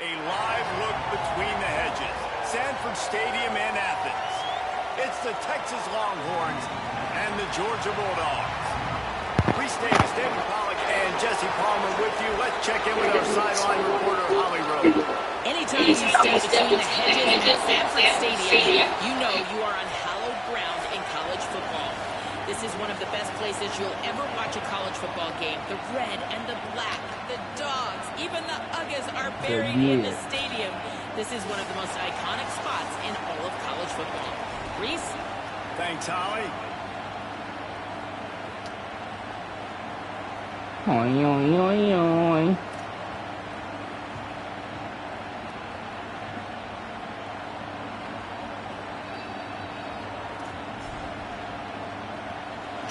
A live look between the hedges. Sanford Stadium in Athens. It's the Texas Longhorns and the Georgia Bulldogs. Reese Davis, David Pollack, and Jesse Palmer with you. Let's check in with our sideline reporter, Holly Rowe. Anytime you step between the hedges at Sanford Stadium, you know you are on hallowed ground in college football. This is one of the best places you'll ever watch a college football game. The red and the black, the dogs, even the Uggas are buried in the stadium. This is one of the most iconic spots in all of college football. Reese? Thanks, Holly. Oi, oi, oi, oi.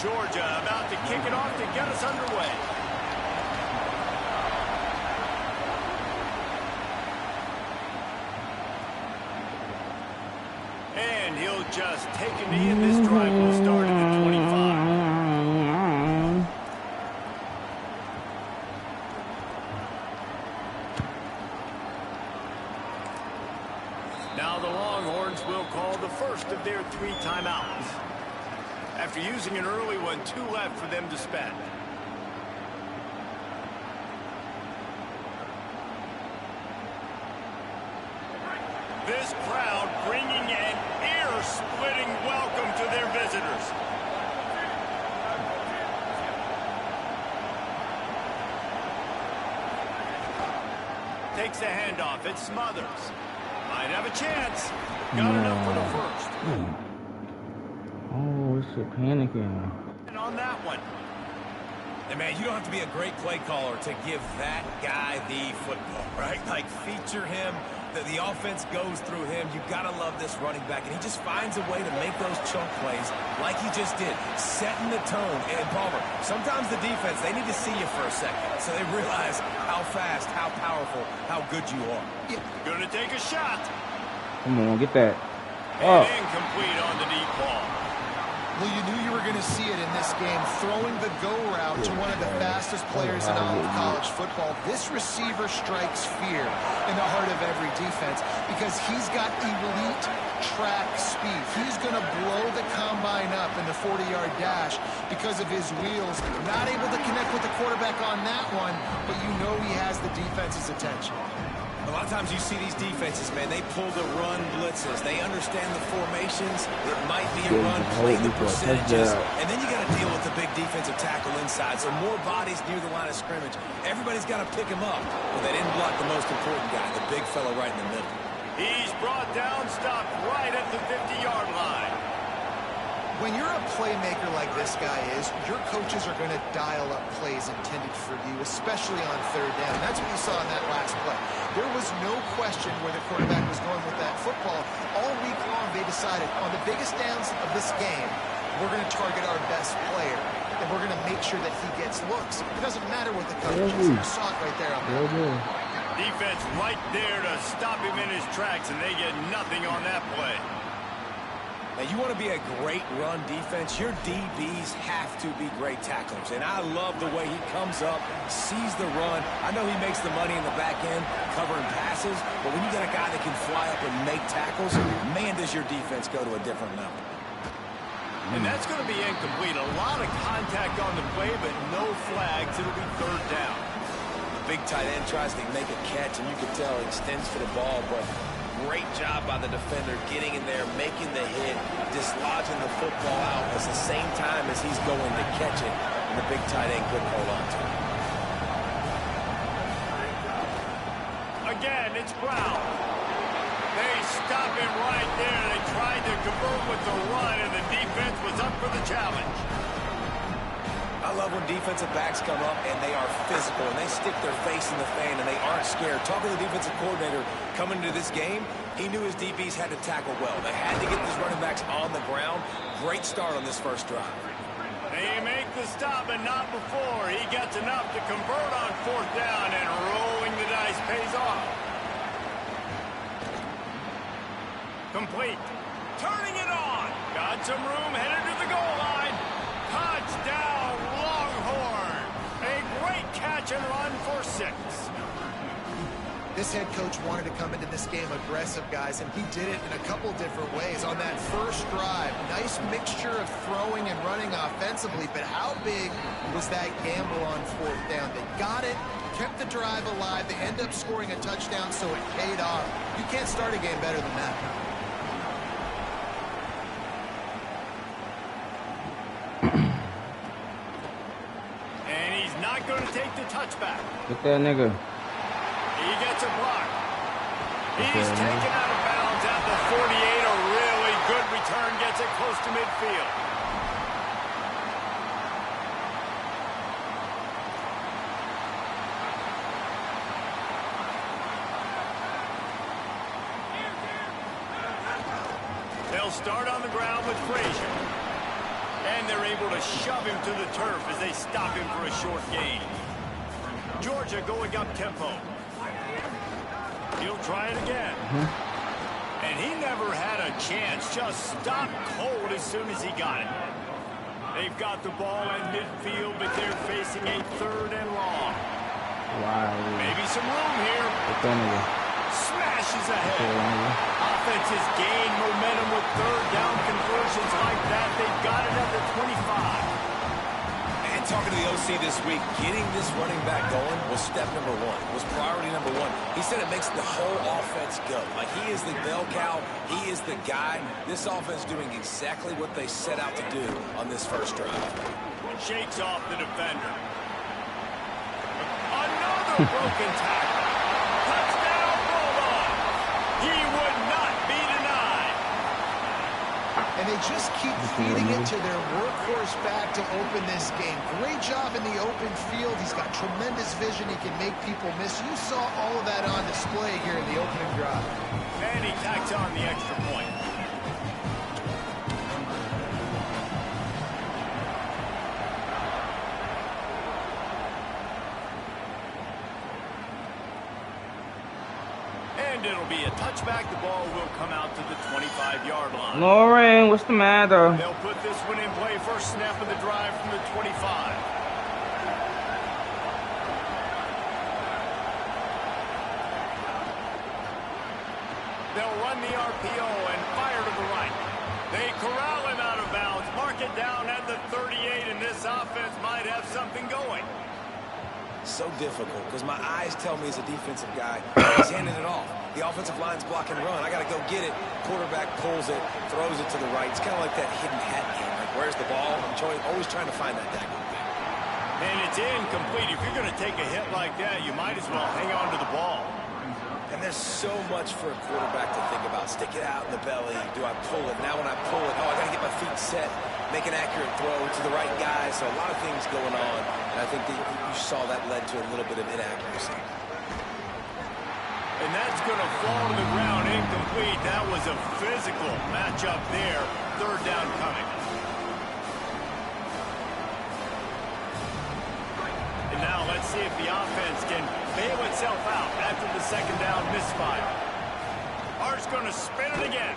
Georgia about to kick it off to get us underway. And he'll just take a knee, and this drive will start at the 25. Now the Longhorns will call the first of their 3 timeouts. After using an early one, 2 left for them to spend. This crowd bringing an ear-splitting welcome to their visitors. Takes the handoff. It Smothers. Might have a chance. Got enough for the first. Oh, it's a panicking. And on that one. And man, you don't have to be a great play caller to give that guy the football, right? Like, feature him. The offense goes through him. You got to love this running back. And he just finds a way to make those chunk plays like he just did, setting the tone. And Palmer, sometimes the defense, they need to see you for a second so they realize how fast, how powerful, how good you are. Gonna take a shot. Come on, get that. And incomplete on the deep ball. Well, you knew you were going to see it in this game, throwing the go route to one of the fastest players in all of college football. This receiver strikes fear in the heart of every defense because he's got elite track speed. He's going to blow the combine up in the 40-yard dash because of his wheels. Not able to connect with the quarterback on that one, but you know he has the defense's attention. A lot of times you see these defenses, man, they pull the run blitzes. They understand the formations. It might be a run, play the percentages. And then you got to deal with the big defensive tackle inside. So more bodies near the line of scrimmage. Everybody's got to pick him up. But they didn't block the most important guy, the big fella right in the middle. He's brought down, stopped right at the 50-yard line. When you're a playmaker like this guy is, your coaches are going to dial up plays intended for you, especially on third down. That's what you saw in that last play. There was no question where the quarterback was going with that football. All week long, they decided on the biggest downs of this game, we're going to target our best player, and we're going to make sure that he gets looks. It doesn't matter what the coverage is. You saw it right there on that. Defense right there to stop him in his tracks, and they get nothing on that play. Now, you want to be a great run defense, your DBs have to be great tacklers. And I love the way he comes up, sees the run. I know he makes the money in the back end covering passes, but when you got a guy that can fly up and make tackles, man, does your defense go to a different level. And that's going to be incomplete. A lot of contact on the play, but no flags. It'll be third down. The big tight end tries to make a catch, and you can tell he extends for the ball, but great job by the defender getting in there, making the hit, dislodging the football out at the same time as he's going to catch it, and the big tight end couldn't hold on to it. Again, it's Brown. They stop him right there. They tried to convert with the run, and the defense was up for the challenge. I love when defensive backs come up and they are physical and they stick their face in the fan and they aren't scared. Talking to the defensive coordinator coming into this game, he knew his DBs had to tackle well. They had to get these running backs on the ground. Great start on this first drive. They make the stop, but not before. He gets enough to convert on fourth down, and rolling the dice pays off. Complete. Turning it on. Got some room, headed to the goal line. Touchdown, Longhorn. A great catch and run for 6. This head coach wanted to come into this game aggressive, guys, and he did it in a couple different ways. On that first drive, nice mixture of throwing and running offensively, but how big was that gamble on fourth down? They got it, kept the drive alive, they end up scoring a touchdown, so it paid off. You can't start a game better than that. And he's not going to take the touchback. Get that nigga. He gets a block. He's taken out of bounds at the 48. A really good return gets it close to midfield. They'll start on the ground with Frazier. And they're able to shove him to the turf as they stop him for a short gain. Georgia going up tempo. He'll try it again. And he never had a chance. Just stopped cold as soon as he got it. They've got the ball at midfield, but they're facing a 3rd and long. Wow. Maybe some room here. Get that nigga. Smashes ahead. Offense has gained momentum with 3rd down conversions like that. They've got it at the 25. And talking to the OC this week, getting this running back going was step number 1, was priority number 1. He said it makes the whole offense go. Like, he is the bell cow, he is the guy. This offense doing exactly what they set out to do on this first drive. Shakes off the defender. Another broken tackle. Touchdown, Bulldogs. He would not be denied. And they just keep feeding it to their workhorse back to open this game. Great job in the open field. He's got tremendous vision. He can make people miss. You saw all of that on display here in the opening drive. And he tacks on the extra point. And it'll be a touchback. The ball will come out to the 25-yard line. Lauren, what's the matter? They'll put this one in play. First snap of the drive from the 25. They'll run the RPO and fire to the right. They corral him out of bounds. Mark it down at the 38, and this offense might have something going. So difficult, because my eyes tell me as a defensive guy, he's handing it off. The offensive line's blocking run. I got to go get it. Quarterback pulls it, throws it to the right. It's kind of like that hidden hat game. Like, where's the ball? I'm always trying to find that tackle. And it's incomplete. If you're going to take a hit like that, you might as well hang on to the ball. And there's so much for a quarterback to think about. Stick it out in the belly. Do I pull it? Now when I pull it, I got to get my feet set. Make an accurate throw to the right guy. So a lot of things going on. And I think that you saw that led to a little bit of inaccuracy. And that's going to fall to the ground incomplete. That was a physical matchup there. 3rd down coming. And now let's see if the offense can bail itself out after the 2nd down misfire. Hart's going to spin it again.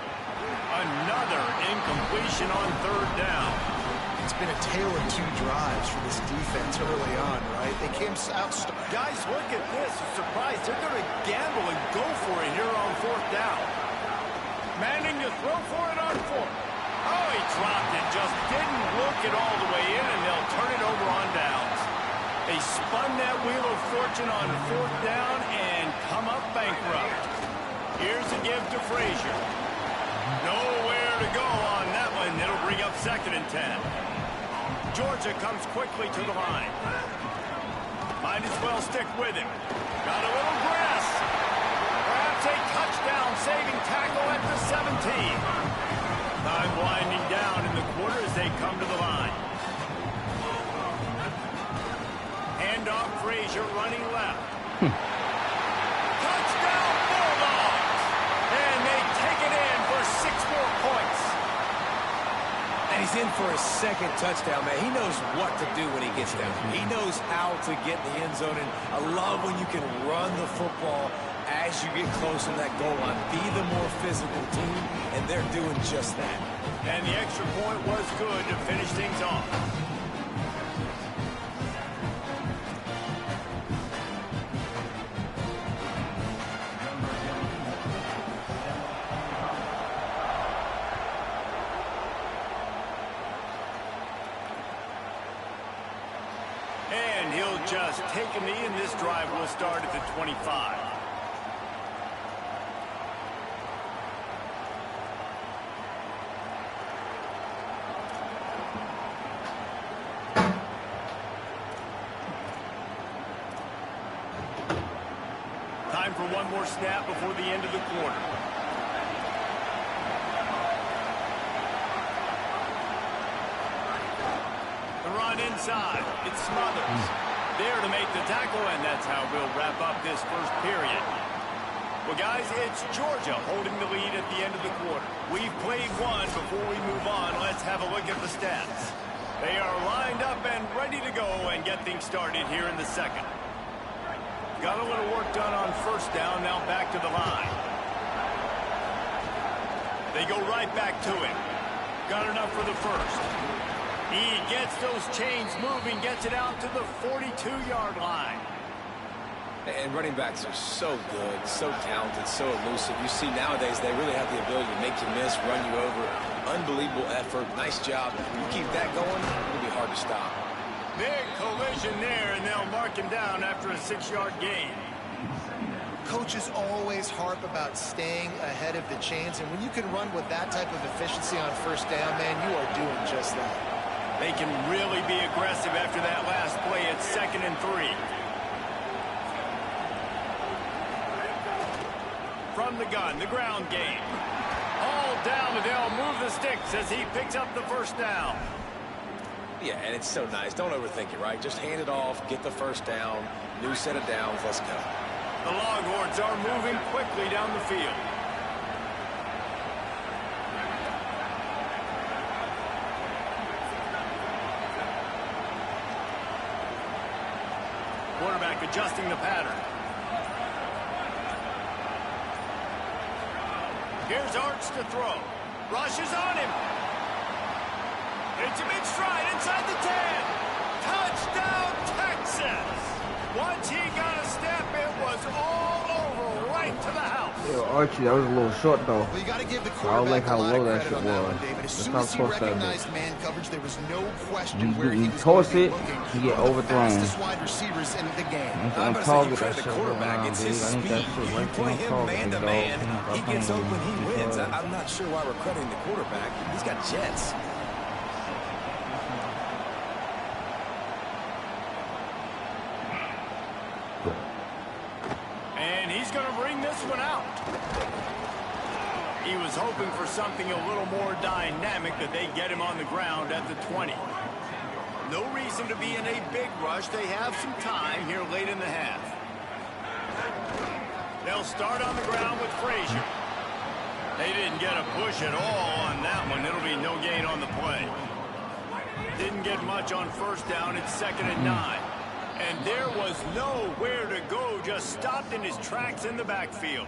Another incompletion on 3rd down. It's been a tale of 2 drives for this defense early on, right? They came out. Guys, look at this. I'm surprised. They're going to gamble and go for it here on 4th down. Manning to throw for it on 4th. Oh, he dropped it. Just didn't look it all the way in, and they'll turn it over on downs. They spun that wheel of fortune on 4th down and come up bankrupt. Here's a give to Frazier. Nowhere to go on that one. It'll bring up 2nd and 10. Georgia comes quickly to the line. Might as well stick with him. Got a little grass. Perhaps a touchdown-saving tackle at the 17. Time winding down in the quarter as they come to the line. Handoff, Frazier running left. Touchdown, Bulldogs! And they take it in for 6 more points. And he's in for his 2nd touchdown, man. He knows what to do when he gets down. He knows how to get in the end zone. And I love when you can run the football as you get close to that goal line. Be the more physical team, and they're doing just that. And the extra point was good to finish things off. just take a knee, and this drive will start at the 25. Time for one more snap before the end of the quarter. The run inside. It smothers. There to make the tackle, and that's how we'll wrap up this first period. Well, guys, it's Georgia holding the lead at the end of the quarter. We've played one. Before we move on, let's have a look at the stats. They are lined up and ready to go and get things started here in the second. Got a little work done on first down, now back to the line. They go right back to him. Got enough for the first. He gets those chains moving, gets it out to the 42-yard line. And running backs are so good, so talented, so elusive. You see nowadays they really have the ability to make you miss, run you over. Unbelievable effort. Nice job. You keep that going, it'll be hard to stop. Big collision there, and they'll mark him down after a 6-yard gain. Coaches always harp about staying ahead of the chains, and when you can run with that type of efficiency on first down, man, you are doing just that. They can really be aggressive after that last play at 2nd and 3. From the gun, the ground game. All down, and they'll move the sticks as he picks up the first down. Yeah, and it's so nice. Don't overthink it, right? Just hand it off, get the first down, new set of downs, let's go. The Longhorns are moving quickly down the field. Quarterback adjusting the pattern. Here's Arts to throw. Rush is on him. It's a big stride inside the 10. Touchdown, Texas. Once he got a step, it was all over right to the house. Yo, Archie, that was a little short though. Well, you got to give the I don't like quarterback how a lot low of that credit shit on that one, was. David. As That's soon how as he close that recognized is. man coverage, there was no question where he You was toss going it, to be looking. you get overthrown. Fastest wide receivers in the game. I'm I'm target saying you that credit shit the quarterback. around, It's dude. his I need speed. that shit You right play there. him man to man, he gets open, he wins. I I'm not sure why we're crediting the quarterback. He's got jets. And he's going to bring this one out. He was hoping for something a little more dynamic, that they get him on the ground at the 20. No reason to be in a big rush. They have some time here late in the half. They'll start on the ground with Frazier. They didn't get a push at all on that one. It'll be no gain on the play. Didn't get much on first down. It's 2nd and 9. And there was nowhere to go. Just stopped in his tracks in the backfield.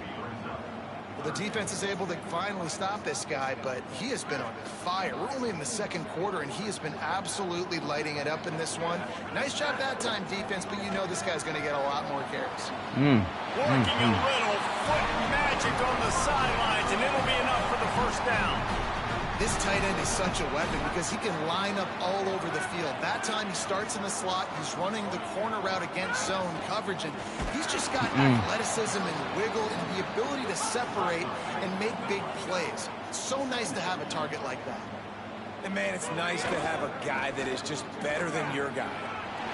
The defense is able to finally stop this guy, but he has been on fire. We're only in the second quarter, and he has been absolutely lighting it up in this one. Nice job that time, defense, but you know this guy's going to get a lot more carries. Working a little foot magic on the sidelines, and it'll be enough for the first down. This tight end is such a weapon because he can line up all over the field. That time he starts in the slot. He's running the corner route against zone coverage, and he's just got athleticism and wiggle and the ability to separate and make big plays. It's so nice to have a target like that. And man, it's nice to have a guy that is just better than your guy.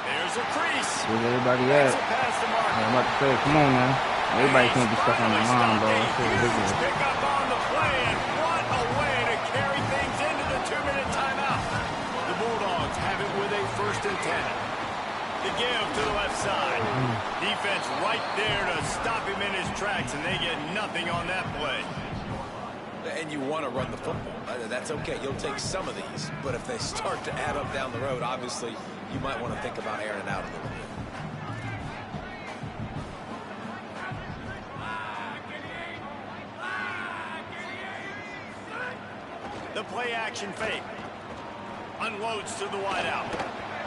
There's a crease. Where's everybody at? That's a pass to Mark. I'm about to say, come on, man. Everybody can't be stuck on the line, bro. That shit is ridiculous. Pick up on the play, and what a way to carry things into the 2-minute timeout. The Bulldogs have it with a 1st and 10. The give to the left side. Defense right there to stop him in his tracks, and they get nothing on that play. And you want to run the football. That's okay. You'll take some of these. But if they start to add up down the road, obviously, you might want to think about airing it out a little bit. The play action fake. Unloads to the wideout.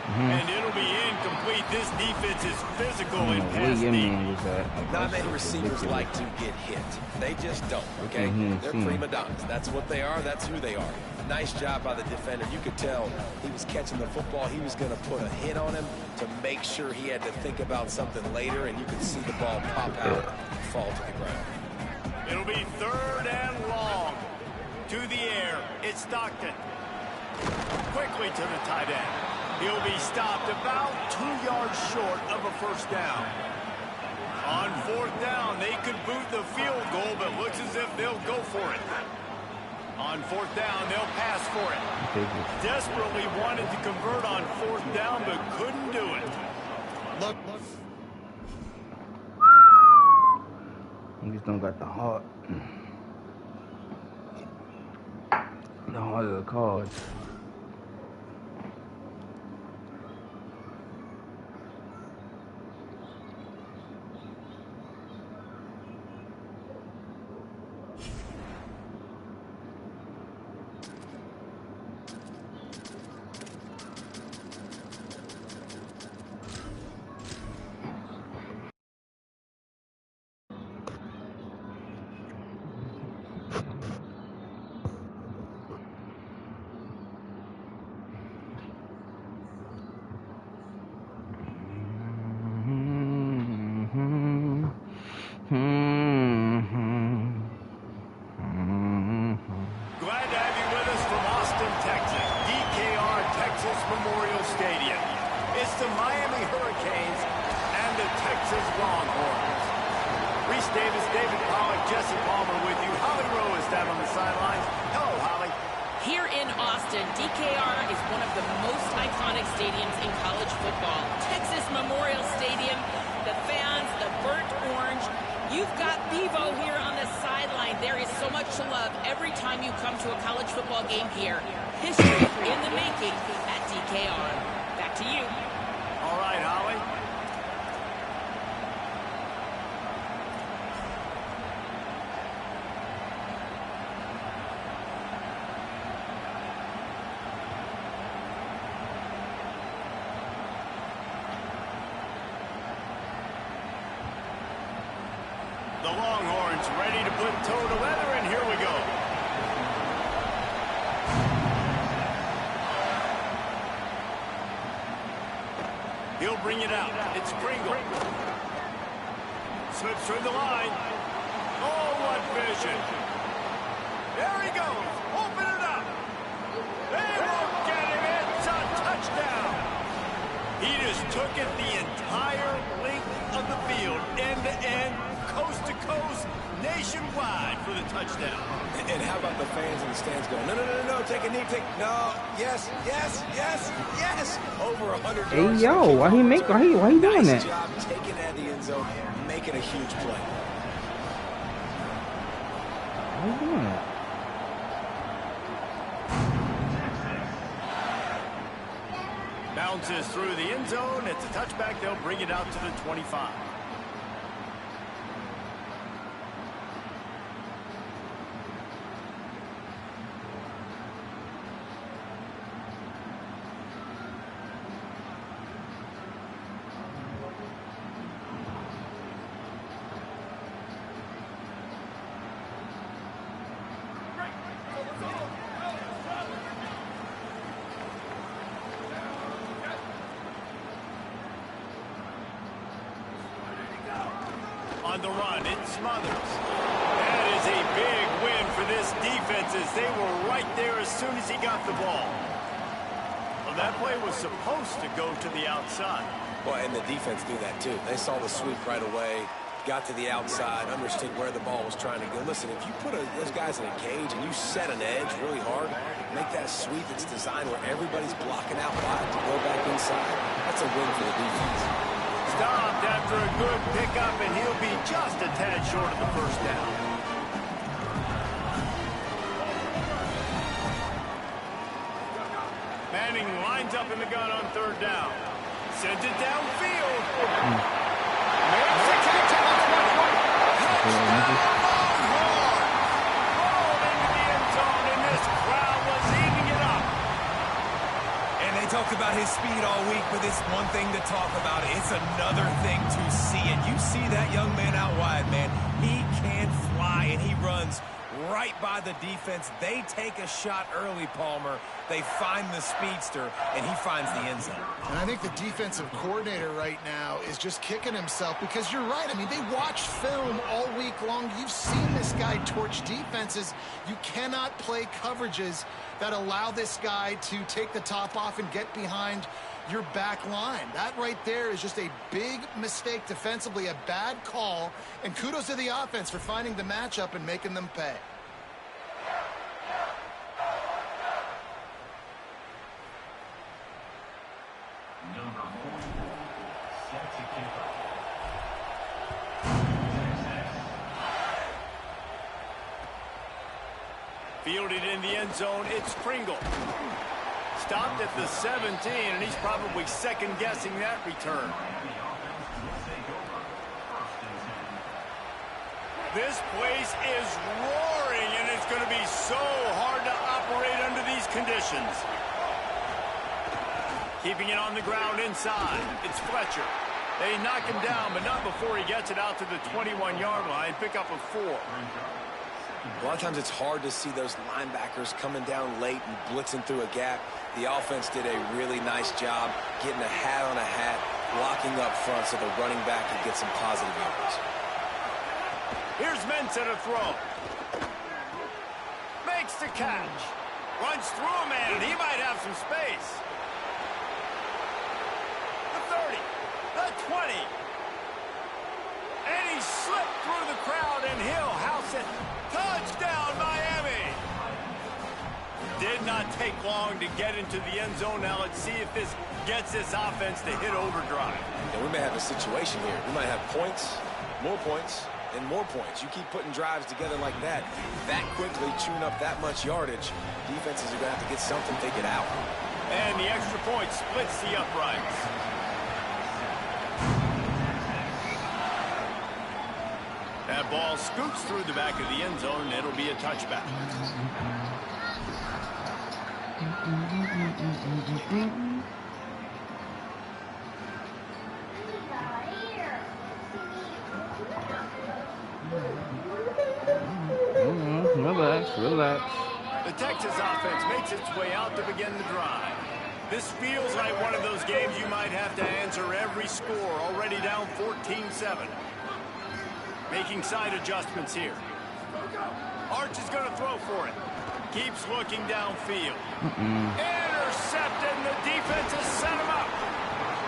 And it'll be incomplete. This defense is physical in Where pass your deep. man was at? Like, Not that many shit was receivers ridiculous. like to get hit. They just don't, okay? he ain't They're seen prima donnas. That's what they are. That's who they are. Nice job by the defender. You could tell he was catching the football. He was going to put a hit on him to make sure he had to think about something later, and you could see the ball pop out and fall to the ground. It'll be 3rd and long. To the air, it's Stockton. Quickly to the tight end. He'll be stopped about 2 yards short of a first down. On 4th down, they could boot the field goal, but looks as if they'll go for it. On 4th down, they'll pass for it. Desperately wanted to convert on 4th down, but couldn't do it. Look. Niggas don't got the heart. The heart of the cards. Glad to have you with us from Austin, Texas. DKR Texas Memorial Stadium. It's the Miami Hurricanes and the Texas Longhorns. Reese Davis, David Pollack, Jesse Palmer with you. Holly Rowe is down on the sidelines. Hello, Holly. Here in Austin, DKR is one of the most iconic stadiums in college football. Texas Memorial Stadium, the fans, the burnt orange. You've got Bevo here on the sideline. There is so much to love every time you come to a college football game here. History in the making at DKR. Back to you. All right, Holly. The Longhorns ready to put toe to leather, and here we go. He'll bring it out. It's Kringle. Slips through the line. Oh, what vision. There he goes. Open it up. They won't get him. It's a touchdown. He just took it the entire length of the field, end to end, coast to coast, nationwide for the touchdown. And how about the fans in the stands going, no, no, no, no, take a knee, no, yes, yes, yes, yes. Over 100 Hey yards. yo, why he doing Nice that? job taking that in the end zone, making a huge play. Why he doing that? Bounces through the end zone. It's a touchback. They'll bring it out to the 25. On the run, it Smothers. That is a big win for this defense as they were right there as soon as he got the ball. Well, that play was supposed to go to the outside. Well, and the defense knew that too. They saw the sweep right away, got to the outside, understood where the ball was trying to go. Listen, if you put those guys in a cage and you set an edge really hard, make that sweep that's designed where everybody's blocking out wide to go back inside, that's a win for the defense. Stopped after a good pickup, and he'll be just a tad short of the first down. Manning lines up in the gun on third down. Sends it downfield. Makes the catch on the 20. Rolled into the end zone, and this crowd was eating it up. And they tell talked about his speed all week, but it's one thing to talk about it. It's another thing to see it. You see that young man out wide, man. He can fly, and he runs right by the defense. They take a shot early, Palmer. They find the speedster, and he finds the end zone. And I think the defensive coordinator right now is just kicking himself because you're right. I mean, they watched film all week long. You've seen this guy torch defenses. You cannot play coverages that allow this guy to take the top off and get behind your back line. That right there is just a big mistake defensively, a bad call, and kudos to the offense for finding the matchup and making them pay. Fielded in the end zone, it's Pringle. Stopped at the 17, and he's probably second-guessing that return. This place is roaring, and it's going to be so hard to operate under these conditions. Keeping it on the ground inside, it's Fletcher. They knock him down, but not before he gets it out to the 21-yard line. Pick up a 4. A lot of times it's hard to see those linebackers coming down late and blitzing through a gap. The offense did a really nice job getting a hat on a hat, blocking up front so the running back can get some positive yards. Here's Mensah to throw. Makes the catch. Runs through a man, and he might have some space. The 30, the 20. And he slipped through the crowd, and he'll house it. Touchdown, Miami! Did not take long to get into the end zone. Now let's see if this gets this offense to hit overdrive. Yeah, we may have a situation here. We might have points, and more points. You keep putting drives together like that quickly, chewing up that much yardage, defenses are going to have to get something figured out. And the extra point splits the uprights. That ball scoots through the back of the end zone, and it'll be a touchback. Relax. The Texas offense makes its way out to begin the drive. This feels like one of those games you might have to answer every score, already down 14-7. Making side adjustments here. Arch is going to throw for it. Keeps looking downfield. Intercepted, and the defense has set him up.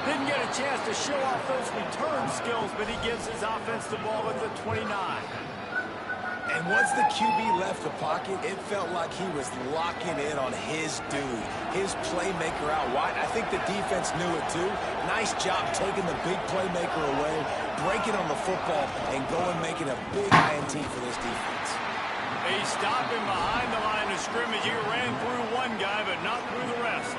Didn't get a chance to show off those return skills, but he gives his offense the ball at the 29. And once the QB left the pocket, it felt like he was locking in on his dude, his playmaker out wide. I think the defense knew it too. Nice job taking the big playmaker away, breaking on the football, and going making a big INT for this defense. They stop him behind the line of scrimmage. He ran through one guy, but not through the rest.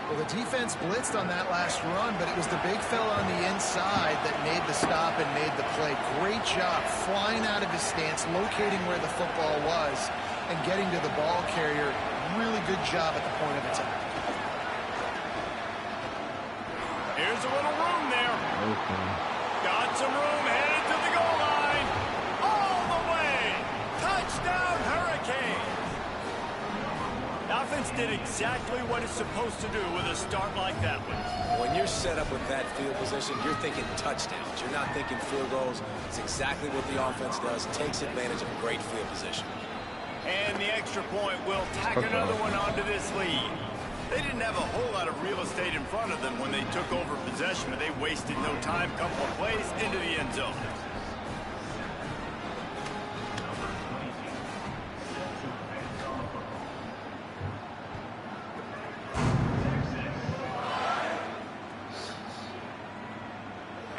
Well, the defense blitzed on that last run, but it was the big fella on the inside that made the stop and made the play. Great job flying out of his stance, locating where the football was, and getting to the ball carrier. Really good job at the point of attack. Here's a little room there. Okay. Got some room, headed to the goal line. All the way. Touchdown, Hurricanes. The offense did exactly what it's supposed to do with a start like that one. When you're set up with that field position, you're thinking touchdowns. You're not thinking field goals. It's exactly what the offense does. Takes advantage of a great field position. And the extra point will tack another one onto this lead. They didn't have a whole lot of real estate in front of them when they took over possession, but they wasted no time. Couple of plays into the end zone.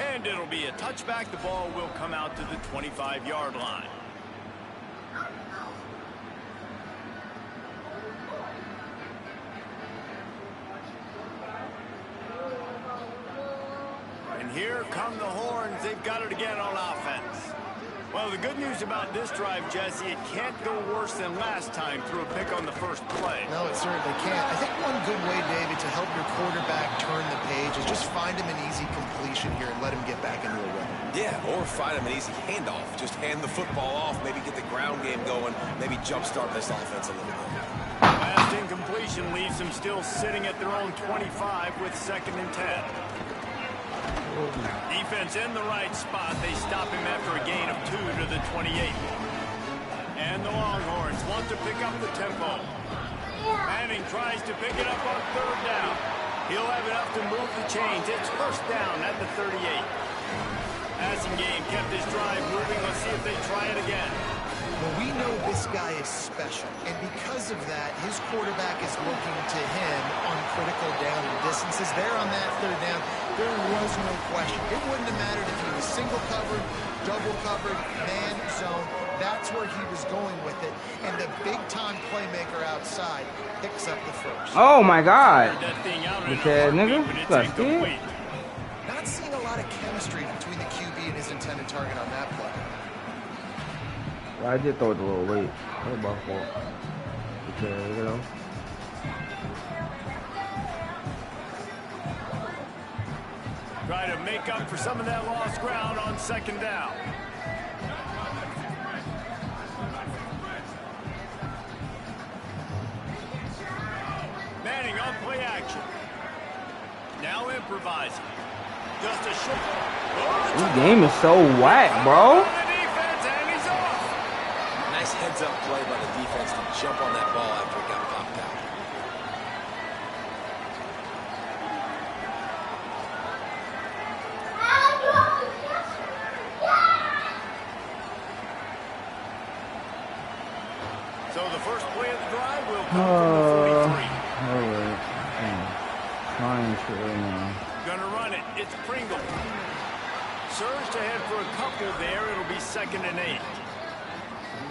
And it'll be a touchback. The ball will come out to the 25-yard line. And here come the horns. They've got it again on offense. Well, the good news about this drive, Jesse, it can't go worse than last time through a pick on the first play. No, it certainly can't. I think one good way, David, to help your quarterback turn the page is just find him an easy completion here and let him get back into a rhythm. Yeah, or find him an easy handoff. Just hand the football off, maybe get the ground game going, maybe jumpstart this offense a little bit. Last incompletion leaves them still sitting at their own 25 with 2nd and 10. Defense in the right spot. They stop him after a gain of 2 to the 28. And the Longhorns want to pick up the tempo. Manning tries to pick it up on 3rd down. He'll have enough to move the chains. It's 1st down at the 38. Passing game kept his drive moving. Let's see if they try it again. Well, we know this guy is special, and because of that, his quarterback is looking to him on critical down and distances. There on that 3rd down, there was no question. It wouldn't have mattered if he was single covered, double covered, man zone. That's where he was going with it, and the big-time playmaker outside picks up the first. Oh, my God. That thing out in Okay, a nigga. heartbeat, but it's That's incomplete. Not seeing a lot of chemistry between the QB and his intended target on that play. I did throw it a little late. What about for? Because, you know. Try to make up for some of that lost ground on 2nd down. Manning on play action. Now improvising. Just a short. This game is so whack, bro. Nice heads-up play by the defense to jump on that ball after it got popped out. So the first play of the drive will come from the 43. Alright. Trying to right now. Gonna run it. It's Pringle. Surged ahead for a couple there. It'll be 2nd and 8.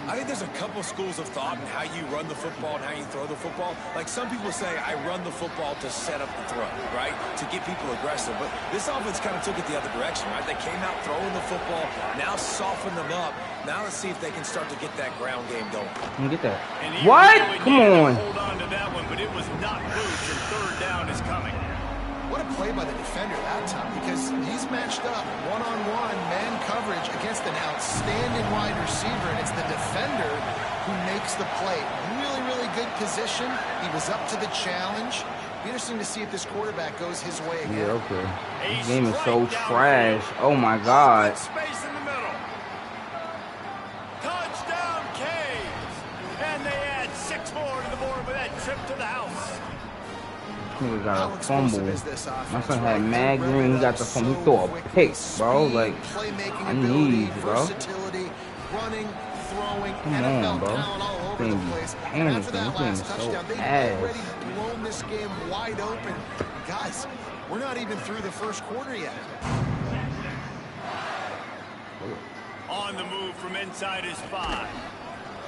I think there's a couple schools of thought in how you run the football and how you throw the football. Like some people say, I run the football to set up the throw, right? To get people aggressive. But this offense kind of took it the other direction, right? They came out throwing the football, now soften them up. Now let's see if they can start to get that ground game going. Let me get that. And he What? really Come needed to on. hold on to that one, but it was not loose, and 3rd down is coming. What a play by the defender that time, because he's matched up one-on-one man coverage against an outstanding wide receiver, and it's the defender who makes the play. Really, really good position. He was up to the challenge. Be interesting to see if this quarterback goes his way again. Yeah, okay. This game is so trash. Oh, my God. Space in the middle. Touchdown, Canes. And they add 6 more to the board with that trip to the house. Nigga got How a explosive fumble. is this offense, My son right? had mad They green. He rev it got up the fumble. He so threw a quickly. pick, bro. Speed, Like, playmaking I ability, need, bro. versatility, running, throwing, Come NFL on, bro. talent all over the Thing place. be And after panicking. that This game last is so touchdown, they've ass. already blown this game wide open. Guys, we're not even through the first quarter yet. On the move from inside his 5.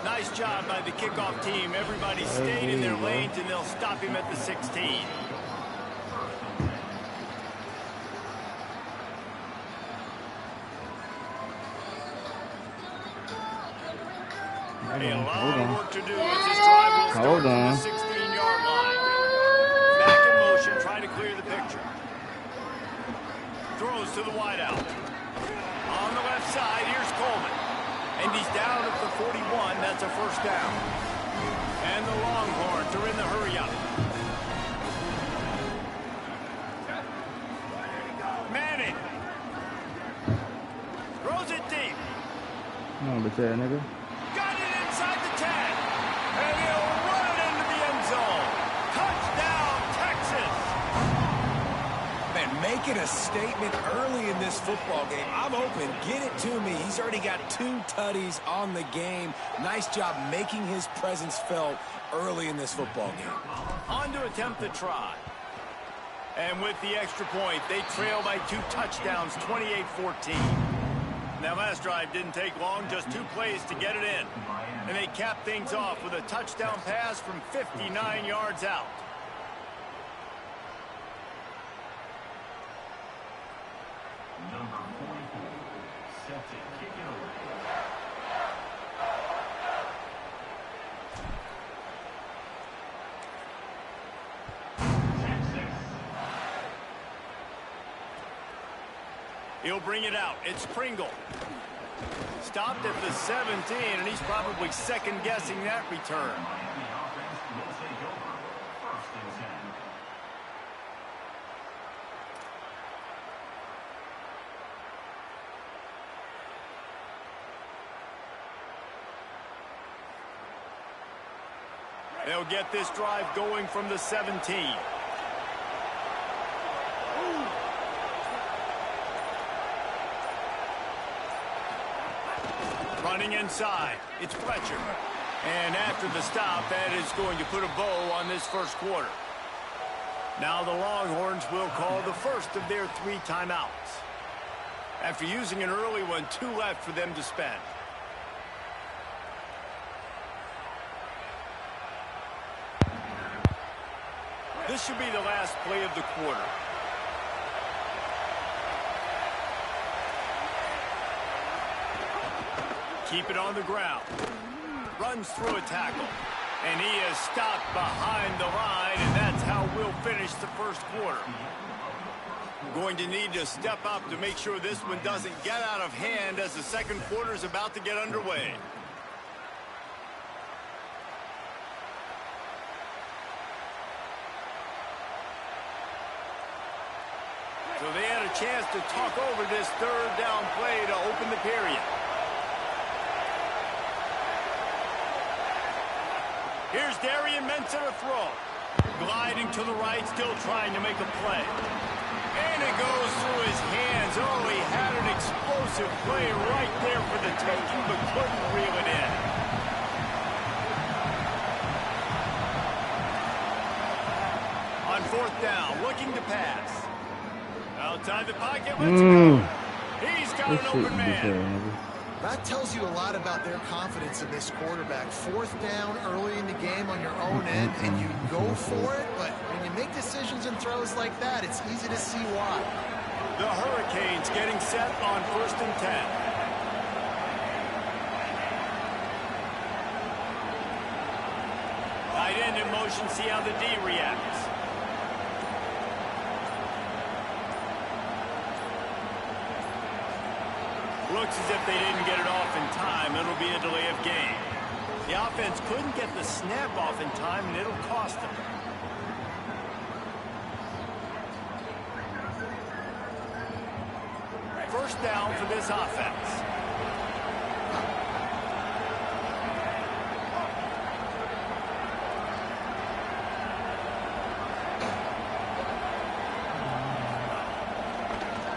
Nice job by the kickoff team. Everybody stayed in their lanes, and they'll stop him at the 16. A lot of work to do as this drive will start from the 16-yard line. Back in motion, trying to clear the picture. Throws to the wideout. On the left side, here's Coleman. And he's down at the 41. That's a 1st down. And the Longhorns are in the hurry-up. Manning. Throws it deep. Come on, bitch ass nigga. Got it inside the 10. And he'll run it into the end zone. Touchdown, Texas. Man, making a statement early in this football game. I'm open. Get it to me. He's already got 2 tutties on the game. Nice job making his presence felt early in this football game. On to attempt the try. And with the extra point, they trail by 2 touchdowns, 28-14. That last drive didn't take long, just 2 plays to get it in. And they cap things off with a touchdown pass from 59 yards out. Number 44, set to kick it away. He'll bring it out. It's Pringle. Stopped at the 17, and he's probably second-guessing that return. They'll get this drive going from the 17. Running inside, it's Fletcher. And after the stop, that is going to put a bow on this first quarter. Now the Longhorns will call the first of their 3 timeouts. After using an early one, 2 left for them to spend. This should be the last play of the quarter. Keep it on the ground. Runs through a tackle. And he is stopped behind the line, and that's how we'll finish the first quarter. Going to need to step up to make sure this one doesn't get out of hand as the second quarter is about to get underway. So they had a chance to talk over this third down play to open the period. Here's Darian Mensah to throw. Gliding to the right, still trying to make a play. And it goes through his hands. Oh, he had an explosive play right there for the taking, but couldn't reel it in. On 4th down, looking to pass. Outside the pocket, let's go. He's got an open man. That tells you a lot about their confidence in this quarterback. 4th down early in the game on your own end, and you go for it, but when you make decisions and throws like that, it's easy to see why. The Hurricanes getting set on 1st and 10. Tight end in motion, see how the D reacts. Looks as if they didn't get it off in time. It'll be a delay of game. The offense couldn't get the snap off in time, and it'll cost them. First down for this offense.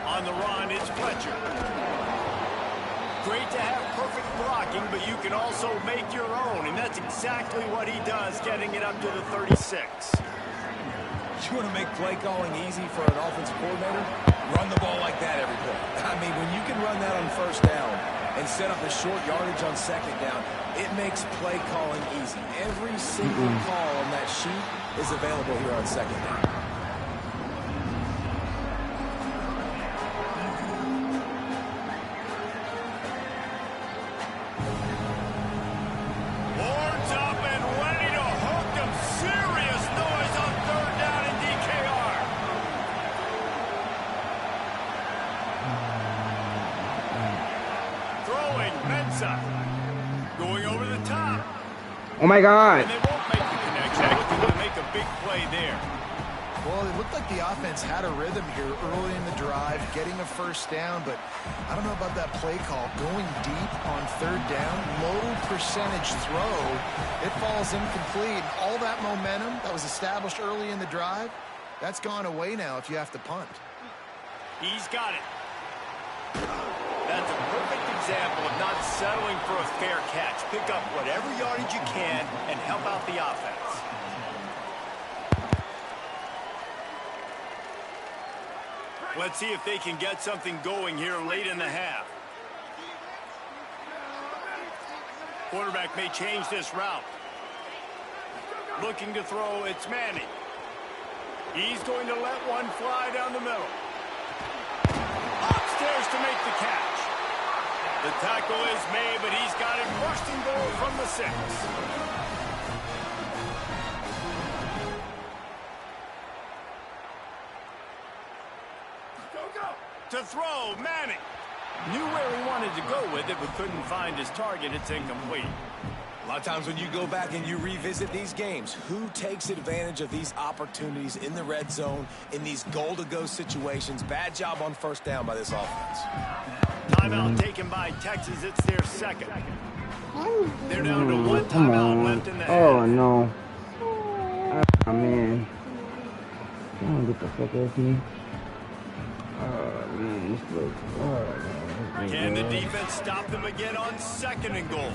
On the run, it's Fletcher. Great to have perfect blocking, but you can also make your own, and that's exactly what he does, getting it up to the 36. You want to make play calling easy for an offensive coordinator? Run the ball like that every play. I mean, when you can run that on 1st down and set up a short yardage on 2nd down, it makes play calling easy. Every single call on that sheet is available here on 2nd down. Going over the top. Oh my God. And they won't make the connection. Looking to make a big play there. Well, it looked like the offense had a rhythm here early in the drive, getting a 1st down, but I don't know about that play call. Going deep on 3rd down, low percentage throw, it falls incomplete. All that momentum that was established early in the drive, that's gone away now if you have to punt. He's got it. That's a perfect example of not settling for a fair catch. Pick up whatever yardage you can and help out the offense. Let's see if they can get something going here late in the half. Quarterback may change this route. Looking to throw, it's Manning. He's going to let one fly down the middle. Upstairs to make the catch. The tackle is made, but he's got it 1st and goal from the 6. To to throw. Manning knew where he wanted to go with it, but couldn't find his target. It's incomplete. A lot of times when you go back and you revisit these games, who takes advantage of these opportunities in the red zone, in these goal-to-go situations? Bad job on first down by this offense. Timeout taken by Texas. It's their second. They're down to one timeout left in the half. Oh, no. Oh, man. Don't get the fuck off me. Oh, man. This looks... Oh, man. Can the defense stop them again on second and goal?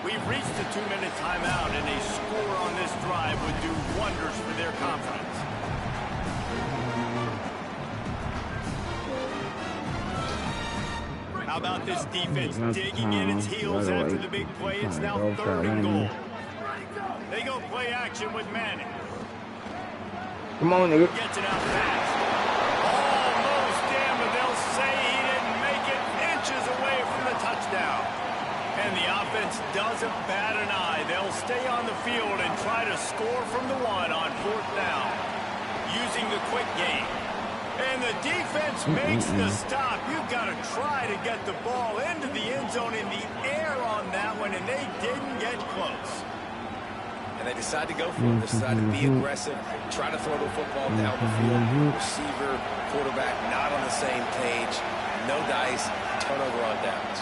We've reached the 2-minute timeout, and a score on this drive would do wonders for their confidence. How about this defense digging in its heels after the big play? It's now third and goal. They go play action with Manning. Come on, nigga. Gets it out fast. Almost damn, but they'll say he didn't make it inches away from the touchdown. And the offense doesn't bat an eye. They'll stay on the field and try to score from the one on fourth down using the quick game. And the defense makes the stop. You've got to try to get the ball into the end zone in the air on that one, and they didn't get close. And they decide to go for it. They decide to be aggressive, try to throw the football down the field. Receiver, quarterback not on the same page. No dice, turnover on downs.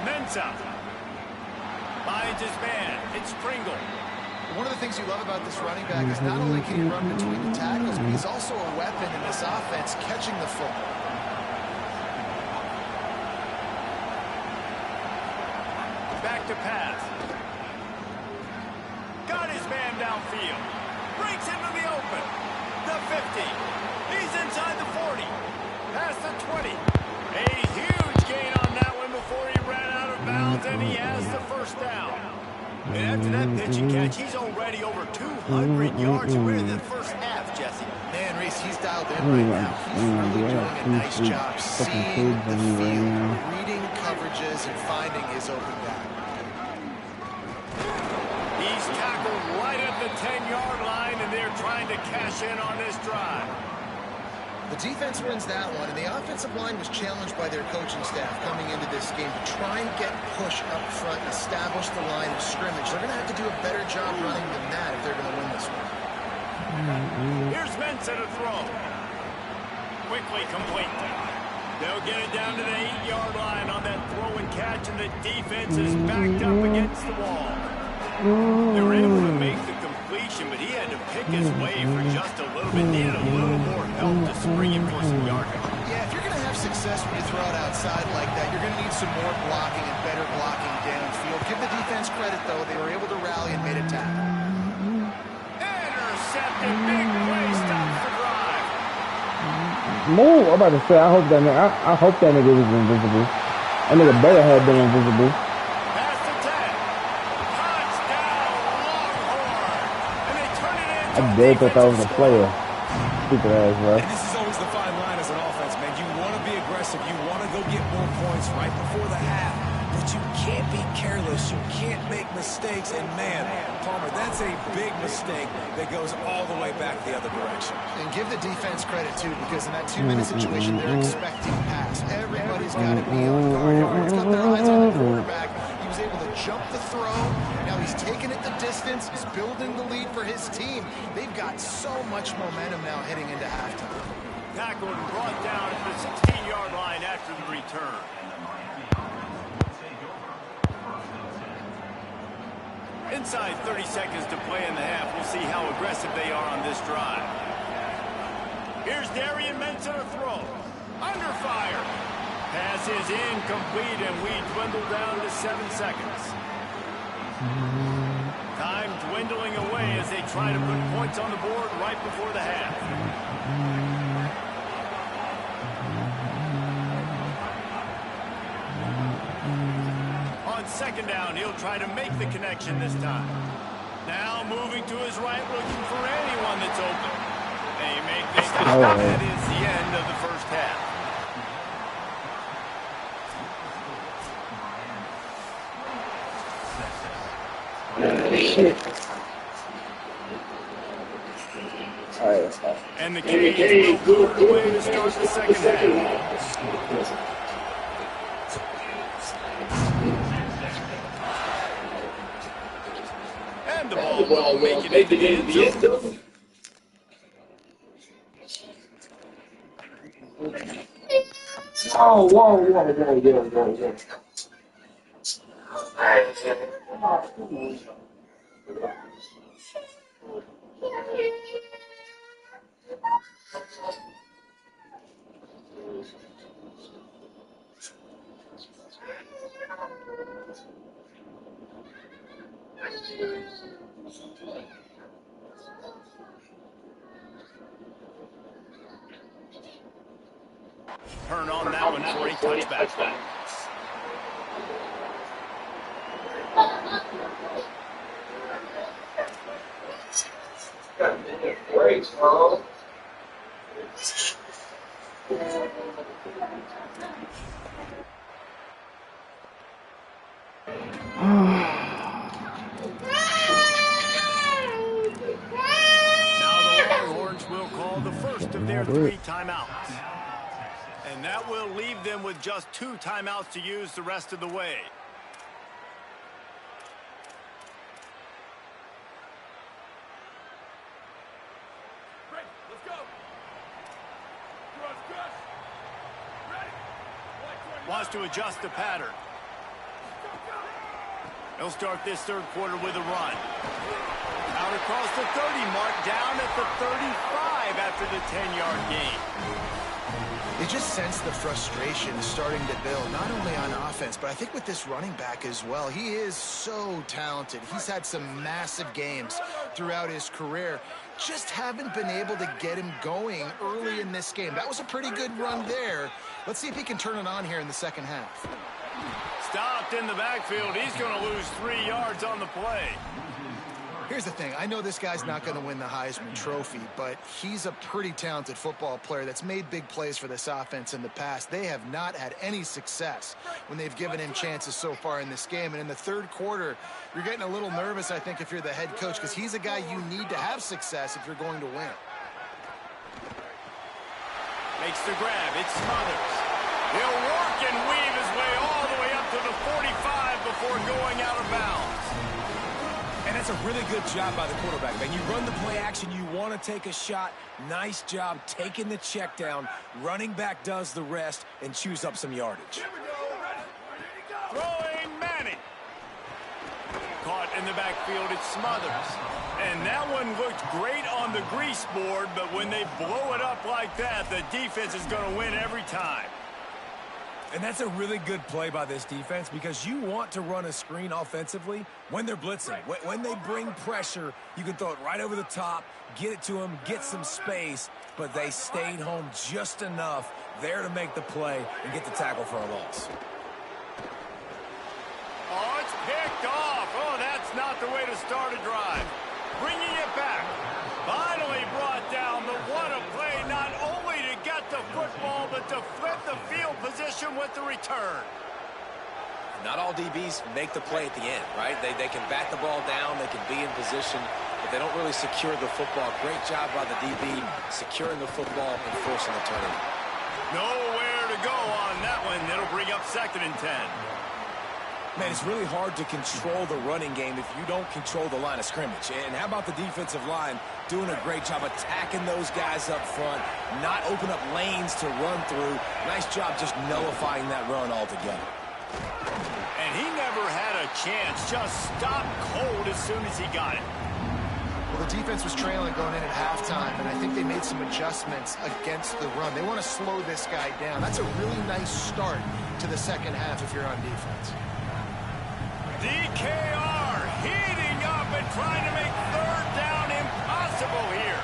Mensa finds his man. It's Pringle. One of the things you love about this running back is not only can he run between the tackles, but he's also a weapon in this offense, catching the football. Back to pass. Got his man downfield. Breaks into the open. The 50. He's inside the 40. Past the 20. A huge gain on that one before he ran out of bounds, and he has the first down. And after that pitch and catch, he's already over 200 yards away in the first half, Jesse. Man, Reese, he's dialed in right now. He's really doing a nice job seeing the field, reading coverages, and finding his open guy. He's tackled right at the 10-yard line, and they're trying to cash in on this drive. The defense wins that one, and the offensive line was challenged by their coaching staff coming into this game to try and get push up front and establish the line of scrimmage. They're going to have to do a better job running than that if they're going to win this one. Here's Mensa to throw. Quickly complete. They'll get it down to the 8-yard line on that throw and catch, and the defense is backed up against the wall. They were able to make the completion, but he had to pick his way for just a little bit. Needed a little more help to spring him for some yardage. Yeah, if you're going to have success when you throw it outside like that, you're going to need some more blocking and better blocking downfield. Give the defense credit, though. They were able to rally and made a tackle. Intercepted. Big play. Stops the drive. Move. I'm about to say, I hope that nigga was invisible. That nigga better have been invisible. Past the 10. Touchdown, Longhorn. And they turn it in. I did thought that was a player. Stupid ass, bro. And this is always the fine line as an offense, man. You want to be aggressive. You want to go get more points right before the half. But you can't be careless. You can't make mistakes. And, man, Palmer, that's a big mistake that goes all the way back the other direction. And give the defense credit, too, because in that 2-minute situation, they're expecting pass. Everybody's got to be on guard. Everyone's got their eyes on the quarterback. He was able to jump the throw. Now he's taking it the distance. He's building the lead for his team. They've got so much momentum now heading into halftime. Tackled and brought down at the 16-yard line after the return. Inside 30 seconds to play in the half. We'll see how aggressive they are on this drive. Here's Darian Mensa to throw. Under fire. Pass is incomplete, and we dwindle down to 7 seconds. Time dwindling away as they try to put points on the board right before the half. On second down, he'll try to make the connection this time. Now moving to his right, looking for anyone that's open. They make the stop. That is the end of the first half. And the Canes will put it away to start the second half. And the ball will make it into the end zone. Oh, whoa, whoa, whoa, whoa, whoa, whoa. Turn on that one for a touchback. Now the Longhorns will call the first of their 3 timeouts. And that will leave them with just 2 timeouts to use the rest of the way. Ready, let's go. Ready. Wants to adjust the pattern. He'll start this third quarter with a run. Out across the 30 mark, down at the 35 after the 10-yard gain. You just sense the frustration starting to build, not only on offense, but I think with this running back as well. He is so talented. He's had some massive games throughout his career. Just haven't been able to get him going early in this game. That was a pretty good run there. Let's see if he can turn it on here in the second half. Stopped in the backfield. He's going to lose 3 yards on the play. Here's the thing. I know this guy's not going to win the Heisman Trophy, but he's a pretty talented football player that's made big plays for this offense in the past. They have not had any success when they've given him chances so far in this game. And in the third quarter, you're getting a little nervous, I think, if you're the head coach, because he's a guy you need to have success if you're going to win. Makes the grab. It's Smothers. He'll work and weave his way all the way up to the 45 before going out of bounds. And that's a really good job by the quarterback, man. You run the play action, you want to take a shot. Nice job taking the check down. Running back does the rest and chews up some yardage. Throwing Manning. Caught in the backfield, it's Smothers. And that one looked great on the grease board, but when they blow it up like that, the defense is going to win every time. And that's a really good play by this defense because you want to run a screen offensively when they're blitzing. When they bring pressure, you can throw it right over the top, get it to them, get some space, but they stayed home just enough there to make the play and get the tackle for a loss. Oh, it's picked off. Oh, that's not the way to start a drive. Bringing it back. Finally brought down, but what a play, not only to get the football, but to flip the field position with the return. Not all DBs make the play at the end, right? They can bat the ball down, they can be in position, but they don't really secure the football. Great job by the DB securing the football and forcing the turnover. Nowhere to go on that one. It'll bring up 2nd and 10. Man, it's really hard to control the running game if you don't control the line of scrimmage. And how about the defensive line doing a great job attacking those guys up front, not open up lanes to run through. Nice job just nullifying that run altogether. And he never had a chance, just stopped cold as soon as he got it. Well, the defense was trailing going in at halftime, and I think they made some adjustments against the run. They want to slow this guy down. That's a really nice start to the second half if you're on defense. DKR heating up and trying to make 3rd down impossible here.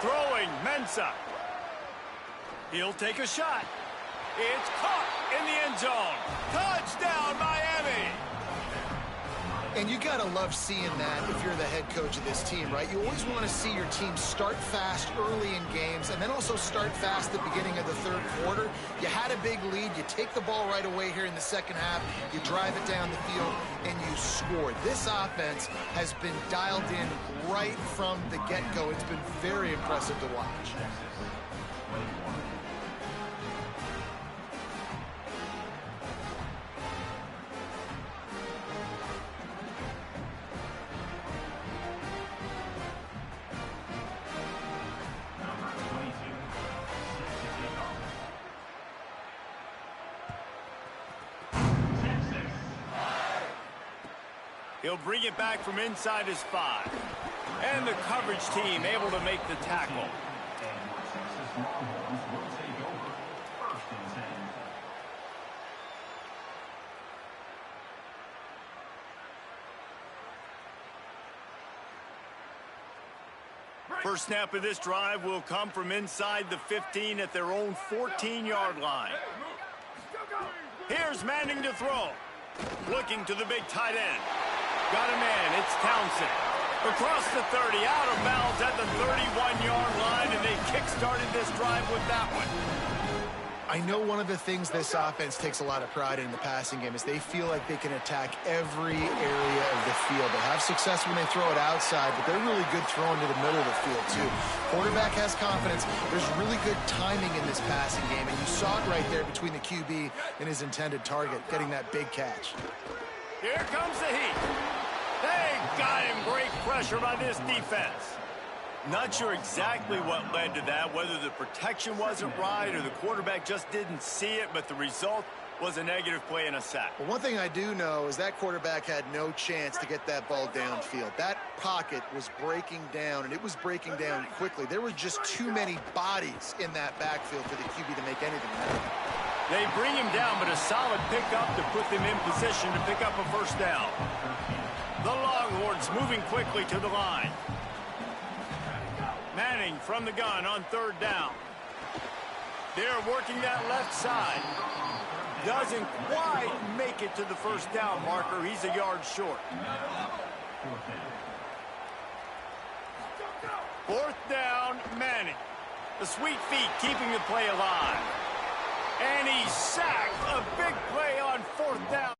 Throwing Mensah. He'll take a shot. It's caught in the end zone. Touchdown, Miami. And you got to love seeing that if you're the head coach of this team, right? You always want to see your team start fast early in games and then also start fast at the beginning of the third quarter. You had a big lead. You take the ball right away here in the second half. You drive it down the field, and you score. This offense has been dialed in right from the get-go. It's been very impressive to watch. He'll bring it back from inside his 5. And the coverage team able to make the tackle. First snap of this drive will come from inside the 15 at their own 14-yard line. Here's Manning to throw. Looking to the big tight end. Got a man, it's Townsend. Across the 30, out of bounds at the 31-yard line, and they kick-started this drive with that one. I know one of the things this offense takes a lot of pride in the passing game is they feel like they can attack every area of the field. They have success when they throw it outside, but they're really good throwing to the middle of the field, too. Quarterback has confidence. There's really good timing in this passing game, and you saw it right there between the QB and his intended target, getting that big catch. Here comes the heat. They got him. Great pressure by this defense. Not sure exactly what led to that, whether the protection wasn't right or the quarterback just didn't see it, but the result was a negative play and a sack. Well, one thing I do know is that quarterback had no chance to get that ball downfield. That pocket was breaking down, and it was breaking down quickly. There were just too many bodies in that backfield for the QB to make anything happen. They bring him down, but a solid pickup to put them in position to pick up a first down. The Longhorns moving quickly to the line. Manning from the gun on third down. They're working that left side. Doesn't quite make it to the first down marker. He's a yard short. Fourth down, Manning. The sweet feet keeping the play alive. And he's sacked. A big play on fourth down.